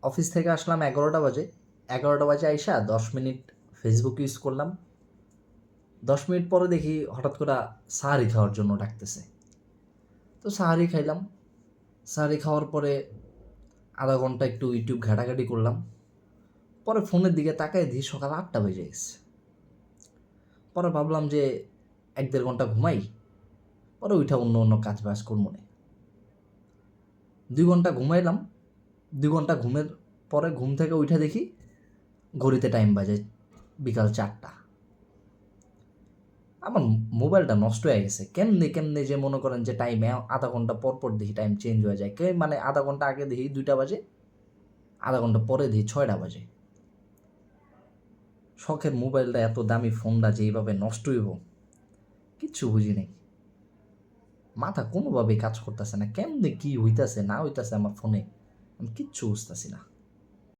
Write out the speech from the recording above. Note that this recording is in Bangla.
অফিস থেকে আসলাম 11টা বাজে। 11টা বাজে আইসা 10 মিনিট ফেসবুক ইউজ করলাম। 10 মিনিট পরে দেখি হঠাৎ করে সাহারি খাওয়ার জন্য ডাকতেছে। তো সাহারি খাইলাম। সাহারি খাওয়ার পরে আধা ঘন্টা একটু ইউটিউব ঘাটাঘাটি করলাম। পরে ফোনের দিকে তাকাই দিই সকাল 8টা বেজে গেছে। পরে ভাবলাম যে 1-1.5 ঘন্টা ঘুমাই, পরে উঠা অন্য অন্য কাজ বাজ করবো না। 2 ঘন্টা ঘুমাইলাম। 2 ঘন্টা ঘুমের পরে ঘুম থেকে উঠে দেখি ঘড়িতে টাইম বাজে বিকাল 4টা। আমার মোবাইলটা নষ্ট হয়ে গেছে। কেমনে কেমনে যে মনে করেন যে টাইমে আধা ঘন্টা পর পর দেখি টাইম চেঞ্জ হয়ে যায়। মানে আধা ঘন্টা আগে দেখি 2টা বাজে, আধা ঘন্টা পরে দেখি 6টা বাজে। শখের মোবাইলটা, এত দামি ফোনটা যে এইভাবে নষ্ট হইব কিচ্ছু বুঝি নাই। মাথা কোনোভাবেই কাজ করতেছে না। কেমনে কি হইতাছে না হইতাছে আমার ফোনে আমি কিচ্ছু বুঝতেছি না।